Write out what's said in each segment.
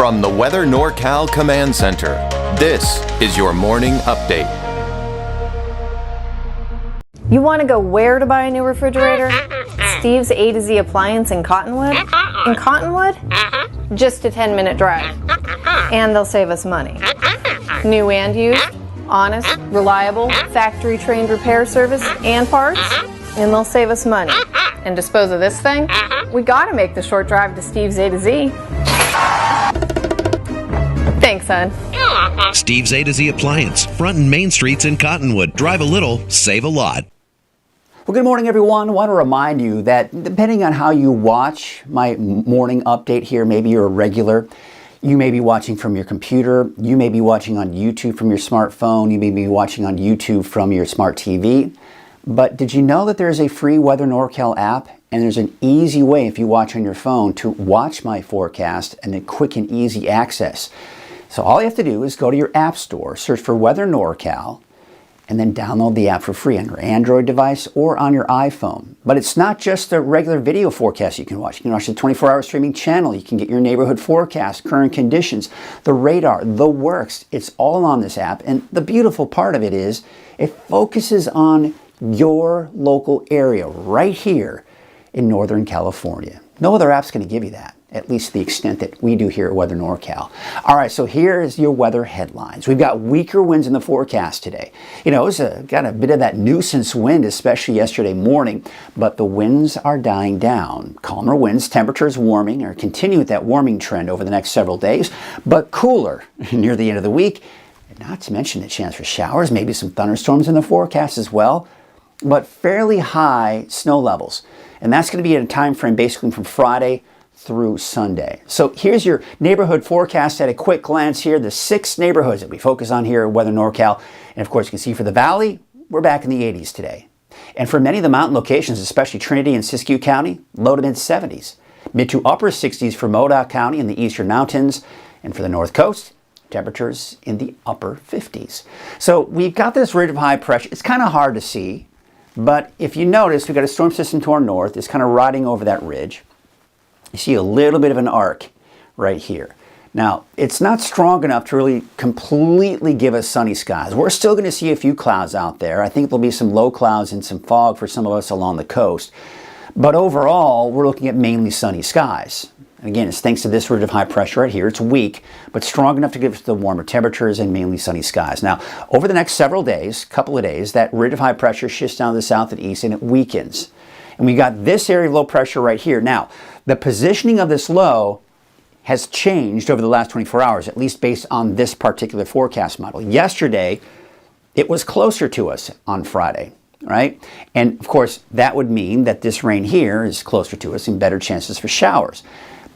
From the Weather NorCal Command Center, this is your morning update. You want to go where to buy a new refrigerator? Steve's A to Z Appliance in Cottonwood? In Cottonwood? Just a 10-minute drive. And they'll save us money. New and used, honest, reliable, factory-trained repair service and parts, and they'll save us money. And dispose of this thing? We gotta make the short drive to Steve's A to Z. Thanks, son. Steve's A to Z Appliance, front and main streets in Cottonwood. Drive a little, save a lot. Well, good morning, everyone. I want to remind you that depending on how you watch my morning update here, maybe you're a regular, you may be watching from your computer, you may be watching on YouTube from your smartphone, you may be watching on YouTube from your smart TV. But did you know that there's a free Weather NorCal app? And there's an easy way, if you watch on your phone, to watch my forecast and a quick and easy access. So all you have to do is go to your app store, search for Weather NorCal, and then download the app for free on your Android device or on your iPhone. But it's not just the regular video forecast you can watch. You can watch the 24-hour streaming channel. You can get your neighborhood forecast, current conditions, the radar, the works. It's all on this app. And the beautiful part of it is it focuses on your local area right here in Northern California. No other app's going to give you that, at least to the extent that we do here at Weather NorCal. All right, so here is your weather headlines. We've got weaker winds in the forecast today. You know, it's got a bit of that nuisance wind, especially yesterday morning, but the winds are dying down. Calmer winds, temperatures warming, or continue with that warming trend over the next several days, but cooler near the end of the week. And not to mention the chance for showers, maybe some thunderstorms in the forecast as well, but fairly high snow levels. And that's going to be in a time frame basically from Friday through Sunday. So here's your neighborhood forecast at a quick glance here. The 6 neighborhoods that we focus on here at Weather NorCal. And of course, you can see for the Valley, we're back in the 80s today. And for many of the mountain locations, especially Trinity and Siskiyou County, low to mid 70s. Mid to upper 60s for Modoc County and the eastern mountains. And for the North Coast, temperatures in the upper 50s. So we've got this ridge of high pressure. It's kind of hard to see. But if you notice, we've got a storm system to our north. It's kind of riding over that ridge. You see a little bit of an arc right here. Now, it's not strong enough to really completely give us sunny skies. We're still going to see a few clouds out there. I think there'll be some low clouds and some fog for some of us along the coast. But overall, we're looking at mainly sunny skies. And again, it's thanks to this ridge of high pressure right here. It's weak, but strong enough to give us the warmer temperatures and mainly sunny skies. Now, over the next several days, couple of days, that ridge of high pressure shifts down to the south and east and it weakens. And we got this area of low pressure right here. Now, the positioning of this low has changed over the last 24 hours, at least based on this particular forecast model. Yesterday, it was closer to us on Friday, right? And of course, that would mean that this rain here is closer to us and better chances for showers.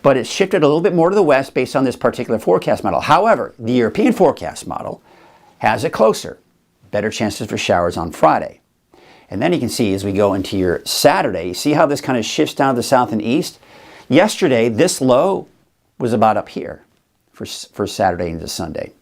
But it's shifted a little bit more to the west based on this particular forecast model. However, the European forecast model has it closer. Better chances for showers on Friday. And then you can see as we go into your Saturday, you see how this kind of shifts down to the south and east? Yesterday, this low was about up here for Saturday into Sunday.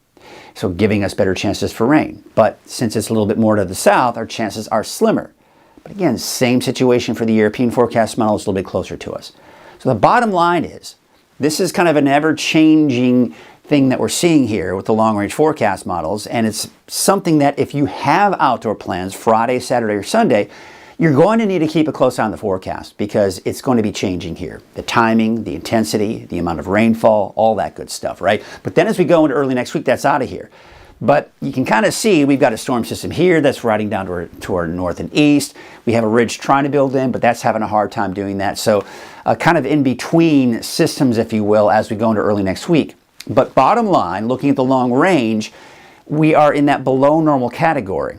So giving us better chances for rain. But since it's a little bit more to the south, our chances are slimmer. But again, same situation for the European forecast model, it's a little bit closer to us. So the bottom line is, this is kind of an ever-changing thing that we're seeing here with the long-range forecast models, and it's something that if you have outdoor plans Friday, Saturday, or Sunday, you're going to need to keep a close eye on the forecast because it's going to be changing here. The timing, the intensity, the amount of rainfall, all that good stuff, right? But then as we go into early next week, that's out of here. But you can kind of see we've got a storm system here that's riding down to our north and east. We have a ridge trying to build in, but that's having a hard time doing that. So kind of in between systems, if you will, as we go into early next week. But bottom line, looking at the long range, we are in that below normal category.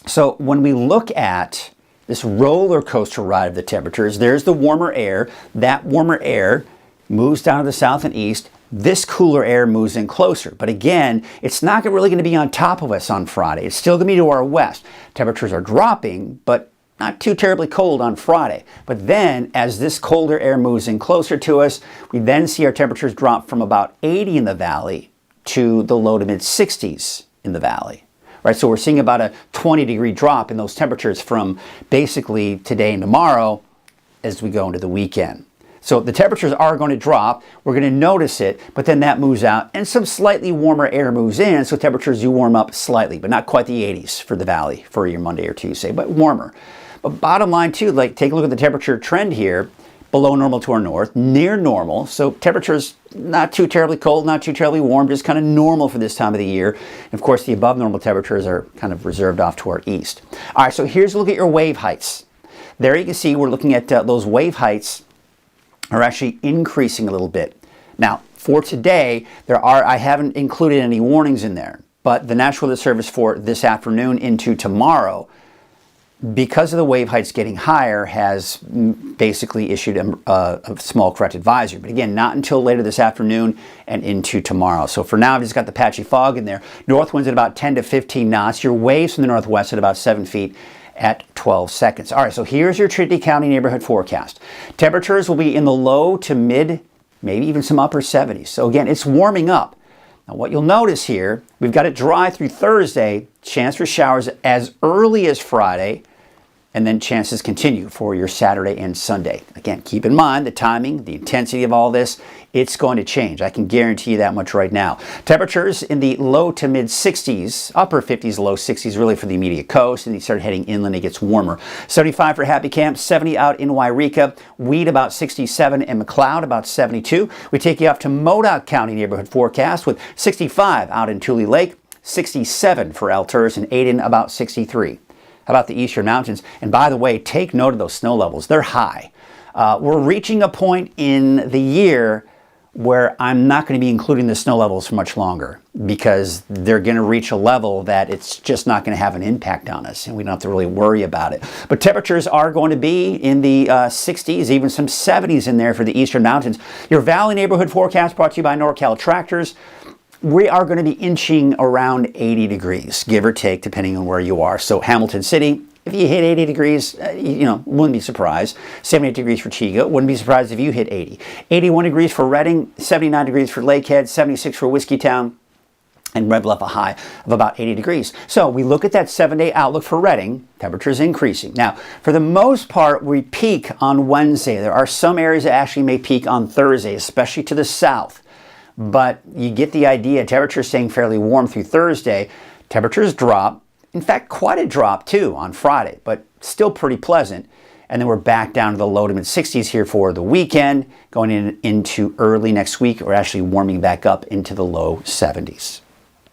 So when we look at this roller coaster ride of the temperatures, there's the warmer air. That warmer air moves down to the south and east. This cooler air moves in closer. But again, it's not really going to be on top of us on Friday. It's still going to be to our west. Temperatures are dropping, but not too terribly cold on Friday. But then, as this colder air moves in closer to us, we then see our temperatures drop from about 80 in the valley to the low to mid 60s in the valley. Right, so we're seeing about a 20-degree drop in those temperatures from basically today and tomorrow as we go into the weekend. So the temperatures are going to drop. We're going to notice it, but then that moves out and some slightly warmer air moves in. So temperatures do warm up slightly, but not quite the 80s for the valley for your Monday or Tuesday, but warmer. But bottom line too, like take a look at the temperature trend here. Below normal to our north, near normal. So temperatures not too terribly cold, not too terribly warm, just kind of normal for this time of the year. And of course, the above normal temperatures are kind of reserved off to our east. All right, so here's a look at your wave heights. There you can see we're looking at those wave heights are actually increasing a little bit. Now, for today, I haven't included any warnings in there, but the National Weather Service for this afternoon into tomorrow, because of the wave heights getting higher, has basically issued a small correct advisory. But again, not until later this afternoon and into tomorrow. So for now, I've just got the patchy fog in there. North winds at about 10 to 15 knots. Your waves from the northwest at about 7 feet at 12 seconds. All right, so here's your Trinity County neighborhood forecast. Temperatures will be in the low to mid, maybe even some upper 70s. So again, it's warming up. Now what you'll notice here, we've got it dry through Thursday, chance for showers as early as Friday, and then chances continue for your Saturday and Sunday. Again, keep in mind the timing, the intensity of all this, it's going to change. I can guarantee you that much right now. Temperatures in the low to mid 60s, upper 50s, low 60s really for the immediate coast, and you start heading inland, it gets warmer. 75 for Happy Camp, 70 out in Wairika, Weed about 67, and McLeod about 72. We take you off to Modoc County neighborhood forecast with 65 out in Tule Lake, 67 for Alturas, and Aden about 63. How about the Eastern Mountains? And by the way, take note of those snow levels. They're high. We're reaching a point in the year where I'm not going to be including the snow levels for much longer because they're going to reach a level that it's just not going to have an impact on us and we don't have to really worry about it. But temperatures are going to be in the 60s, even some 70s in there for the Eastern Mountains. Your Valley neighborhood forecast brought to you by NorCal Tractors. We are going to be inching around 80 degrees, give or take, depending on where you are. So Hamilton City, if you hit 80 degrees, wouldn't be surprised. 78 degrees for Chico, wouldn't be surprised if you hit 80. 81 degrees for Redding, 79 degrees for Lakehead, 76 for Whiskeytown, and Red Bluff a high of about 80 degrees. So we look at that 7-day outlook for Redding, temperatures increasing. Now, for the most part, we peak on Wednesday. There are some areas that actually may peak on Thursday, especially to the south. But you get the idea, temperatures staying fairly warm through Thursday. Temperatures drop, in fact, quite a drop too on Friday, but still pretty pleasant. And then we're back down to the low to mid 60s here for the weekend, going into early next week. We're actually warming back up into the low 70s.